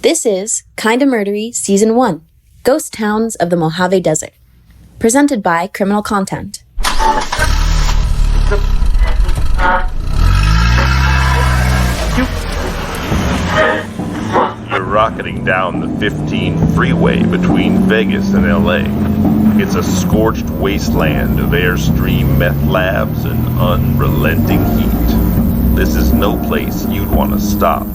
This is Kinda Murdery Season 1, Ghost Towns of the Mojave Desert, presented by Criminal Content. You're rocketing down the 15 freeway between Vegas and LA. It's a scorched wasteland of Airstream meth labs and unrelenting heat. This is no place you'd want to stop.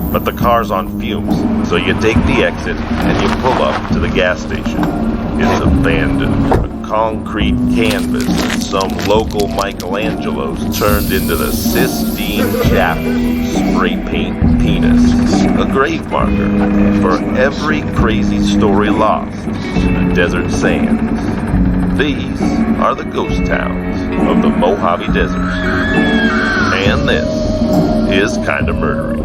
But the car's on fumes, so you take the exit and you pull up to the gas station. It's abandoned, a concrete canvas that some local Michelangelos turned into the Sistine Chapel of spray paint penis. A grave marker for every crazy story lost in the desert sands. These are the ghost towns of the Mojave Desert. And this is Kinda Murdery.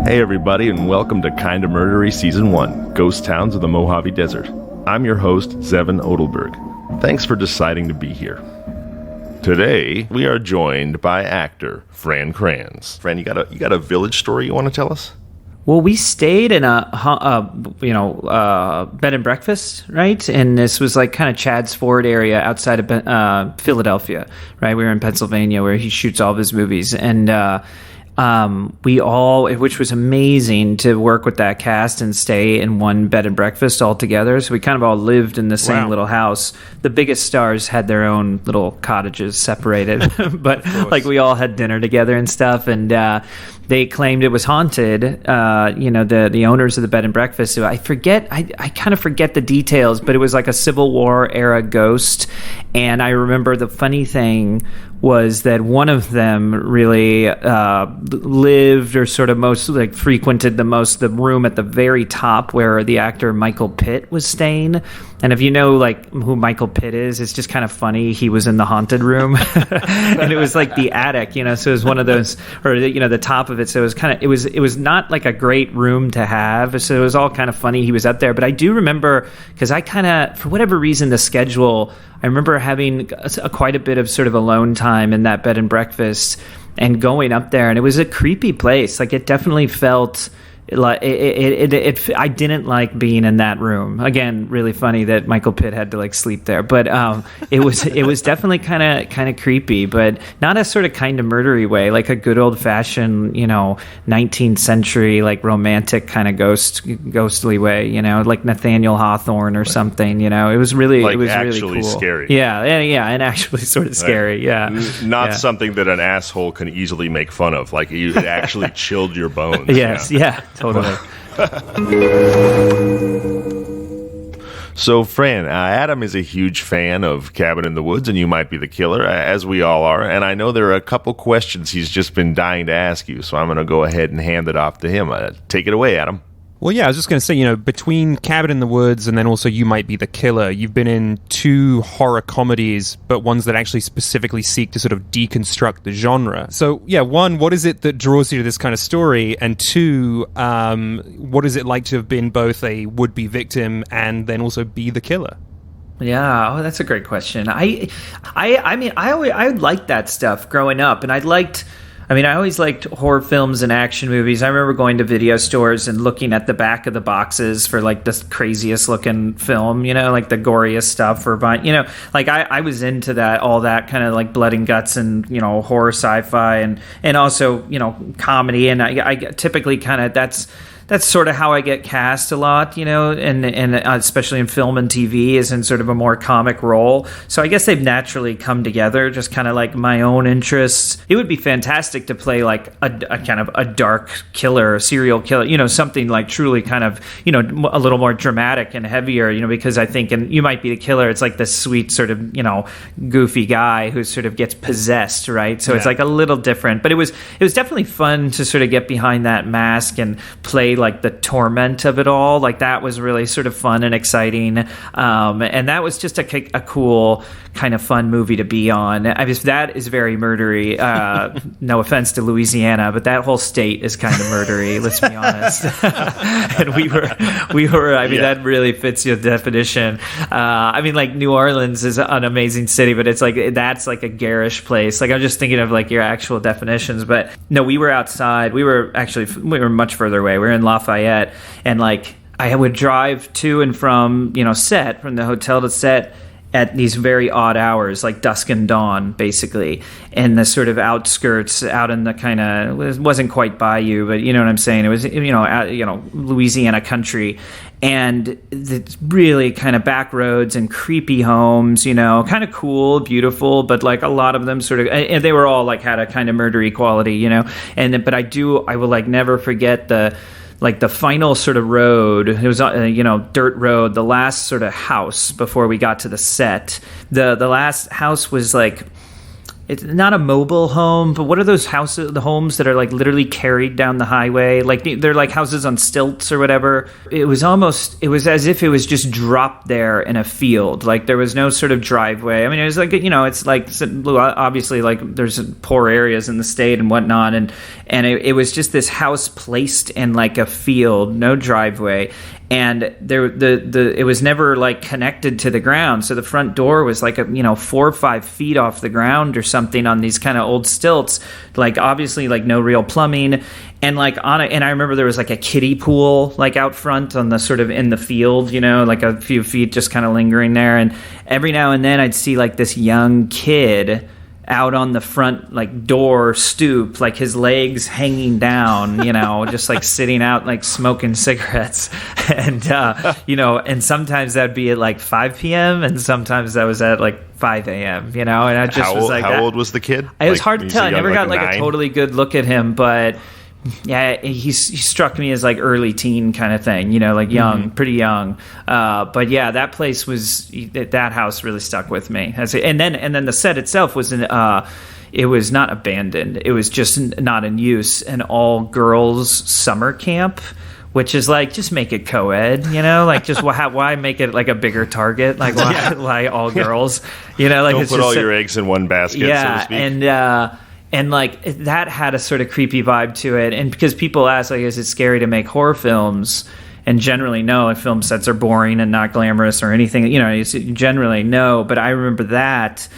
Hey everybody, and welcome to Kinda Murdery Season 1, Ghost Towns of the Mojave Desert. I'm your host, Zevon Odelberg. Thanks for deciding to be here. Today, we are joined by actor Fran Kranz. Fran, you got a village story you want to tell us? Well, we stayed in a bed and breakfast, right? And this was like kind of Chad's Ford area outside of Philadelphia, right? We were in Pennsylvania where he shoots all of his movies, and which was amazing to work with that cast and stay in one bed and breakfast all together. So we kind of all lived in the same little house. The biggest stars had their own little cottages separated, but like we all had dinner together and stuff. And they claimed it was haunted. The owners of the bed and breakfast. So I kind of forget the details, but it was like a Civil War era ghost. And I remember the funny thing was that one of them really lived or sort of most like frequented the room at the very top where the actor Michael Pitt was staying. And if you know like who Michael Pitt is, it's just kind of funny. He was in the haunted room, and it was like the attic, so it was one of those, or the top of it. So it was not like a great room to have. So it was all kind of funny. He was up there, but I do remember because I kind of, for whatever reason, the schedule. I remember having quite a bit of sort of alone time in that bed and breakfast and going up there, and it was a creepy place. Like it definitely felt like I didn't like being in that room. Again, really funny that Michael Pitt had to like sleep there, but it was definitely kind of creepy, but not a sort of kind of murdery way, like a good old fashioned 19th century like romantic kind of ghostly way, like Nathaniel Hawthorne or something. It was really actually cool. Scary. Yeah, and actually sort of scary. Yeah, not something that an asshole can easily make fun of. Like it actually chilled your bones. Yes, yeah. Totally. So, Fran, Adam is a huge fan of Cabin in the Woods, and you might be the killer, as we all are. And I know there are a couple questions he's just been dying to ask you, so I'm going to go ahead and hand it off to him. Take it away, Adam. Well, yeah, I was just going to say, between Cabin in the Woods and then also You Might Be the Killer, you've been in two horror comedies, but ones that actually specifically seek to sort of deconstruct the genre. So, yeah, one, what is it that draws you to this kind of story? And two, what is it like to have been both a would-be victim and then also be the killer? Yeah, that's a great question. I liked that stuff growing up, and I always liked horror films and action movies. I remember going to video stores and looking at the back of the boxes for like the craziest looking film, like the goriest stuff or like I was into that, all that kind of like blood and guts and, horror sci-fi and also, comedy. And I typically kind of, that's sort of how I get cast a lot, and especially in film and TV is in sort of a more comic role. So I guess they've naturally come together, just kind of like my own interests. It would be fantastic to play like a kind of a dark killer, serial killer, something like truly kind of, a little more dramatic and heavier, because I think, and You Might Be the Killer, it's like this sweet sort of, goofy guy who sort of gets possessed, right? So It's like a little different, but it was definitely fun to sort of get behind that mask and play like the torment of it all. Like that was really sort of fun and exciting. And that was just a cool kind of fun movie to be on. I mean, that is very murdery. No offense to Louisiana, but that whole state is kind of murdery, let's be honest. And we were, I mean, that really fits your definition. I mean, like New Orleans is an amazing city, but it's like, that's like a garish place. Like I'm just thinking of like your actual definitions, but no, we were outside. We were much further away. We were in Lafayette, and like I would drive to and from, set, from the hotel to set, at these very odd hours, like dusk and dawn, basically, in the sort of outskirts, out in the kind of, it wasn't quite bayou, but you know what I'm saying? It was, Louisiana country, and it's really kind of back roads and creepy homes, kind of cool, beautiful, but like a lot of them sort of, and they were all like had a kind of murdery quality, but I will like never forget the final sort of road. It was, dirt road, the last sort of house before we got to the set. The last house was like, it's not a mobile home, but what are those houses, the homes that are like literally carried down the highway? Like they're like houses on stilts or whatever. It was as if it was just dropped there in a field. Like there was no sort of driveway. I mean, it was like, it's like, obviously like there's poor areas in the state and whatnot. And it was just this house placed in like a field, no driveway. And it was never like connected to the ground, so the front door was like 4 or 5 feet off the ground or something on these kind of old stilts. Like obviously like no real plumbing, and like and I remember there was like a kiddie pool like out front on the sort of in the field, like a few feet just kind of lingering there. And every now and then I'd see like this young kid out on the front like door stoop, like his legs hanging down, just like sitting out like smoking cigarettes. And and sometimes that'd be at like 5 p.m. and sometimes that was at like 5 a.m. And I just was like, how old was the kid? It was hard to tell. I never got like a totally good look at him, but yeah, he struck me as like early teen kind of thing, like young, pretty young. But yeah, that place that house really stuck with me. And then the set itself was it was not abandoned. It was just not in use. An all girls summer camp, which is like, just make it co-ed, like just why make it like a bigger target? Like why all girls, like don't it's put just all your eggs in one basket, so to speak. And like that had a sort of creepy vibe to it. And because people ask, like, is it scary to make horror films? And generally, no. Film sets are boring and not glamorous or anything. Generally, no. But I remember that,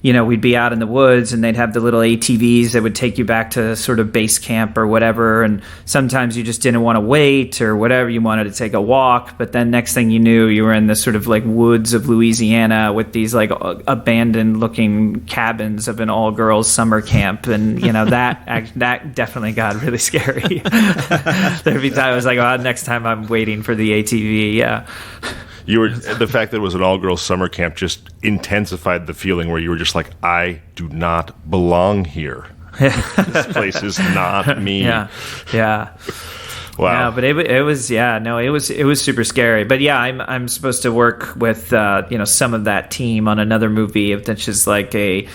we'd be out in the woods and they'd have the little ATVs that would take you back to sort of base camp or whatever. And sometimes you just didn't want to wait or whatever. You wanted to take a walk. But then next thing you knew, you were in the sort of like woods of Louisiana with these like abandoned looking cabins of an all girls summer camp. And, that definitely got really scary. There'd be times I was like, oh, next time I'm waiting for the ATV. Yeah. The fact that it was an all-girls summer camp just intensified the feeling where you were just like, I do not belong here. This place is not me. Yeah. Wow. Yeah, but it was super scary. But yeah, I'm supposed to work with some of that team on another movie that's just like a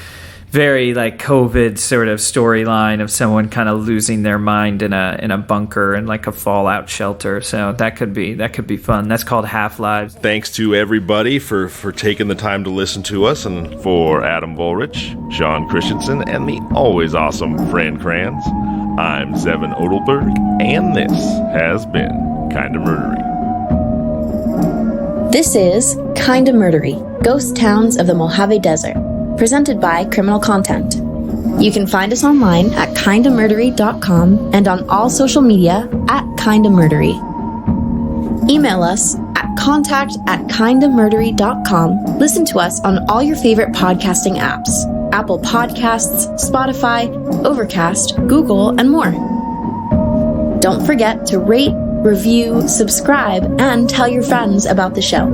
very like COVID sort of storyline of someone kind of losing their mind in a bunker and like a fallout shelter. So that could be fun. That's called Half-Lives. Thanks to everybody for taking the time to listen to us, and for Adam Volrich, Sean Christensen, and the always awesome Fran Kranz. I'm Zevon Odelberg, and this has been Kinda Murdery. This is Kinda Murdery, Ghost Towns of the Mojave Desert, presented by Criminal Content. You can find us online at kindamurdery.com and on all social media at kindamurdery. Email us at contact@kindamurdery.com. Listen to us on all your favorite podcasting apps: Apple Podcasts, Spotify, Overcast, Google, and more. Don't forget to rate, review, subscribe, and tell your friends about the show.